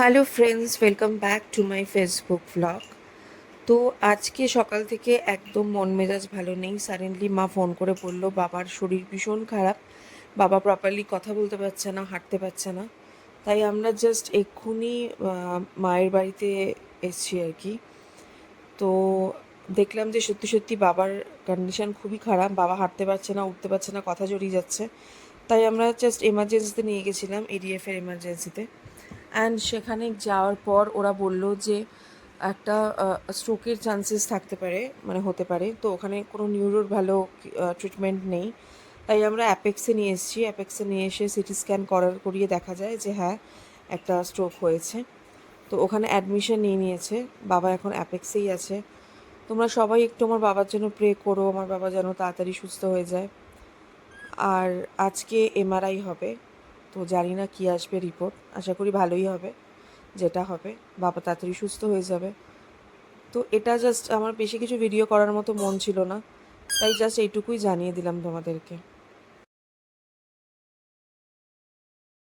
Hello friends, welcome back to my Facebook vlog. তো আজকে সকাল থেকে একদম মন মেজাজ ভালো নেই। সাডেনলি মা ফোন করে বলল বাবার শরীর ভীষণ খারাপ, বাবা প্রপারলি কথা বলতে পারছে না, হাঁটতে পারছে না। তাই আমরা জাস্ট এক্ষুনি মায়ের বাড়িতে এসছি আর কি। তো দেখলাম যে সত্যি সত্যি বাবার কন্ডিশন খুবই খারাপ, বাবা হাঁটতে পারছে না, উঠতে পারছে না, কথা জড়িয়ে যাচ্ছে। তাই আমরা জাস্ট এমার্জেন্সিতে নিয়ে গেছিলাম, এডিএফের এমার্জেন্সিতে। অ্যান্ড সেখানে যাওয়ার পর ওরা বলল যে একটা স্ট্রোকের চান্সেস থাকতে পারে, মানে হতে পারে। তো ওখানে কোনো নিউরোর ভালো ট্রিটমেন্ট নেই। তাই আমরা অ্যাপেক্সে নিয়ে এসেছি। অ্যাপেক্সে নিয়ে এসে সিটি স্ক্যান করিয়ে দেখা যায় যে হ্যাঁ, একটা স্ট্রোক হয়েছে। তো ওখানে অ্যাডমিশন নিয়ে নিয়েছে। বাবা এখন অ্যাপেক্সেই আছে। তোমরা সবাই একটু আমার বাবার জন্য প্রে করো, আমার বাবা যেন তাড়াতাড়ি সুস্থ হয়ে যায়। আর আজকে এমআরআই হবে, তো জানি না কী আসবে রিপোর্ট। আশা করি ভালোই হবে, যেটা হবে বাবা তাড়াতাড়ি সুস্থ হয়ে যাবে। তো এটা জাস্ট আমার বেশি কিছু ভিডিও করার মতো মন ছিল না, তাই জাস্ট এইটুকুই জানিয়ে দিলাম তোমাদেরকে।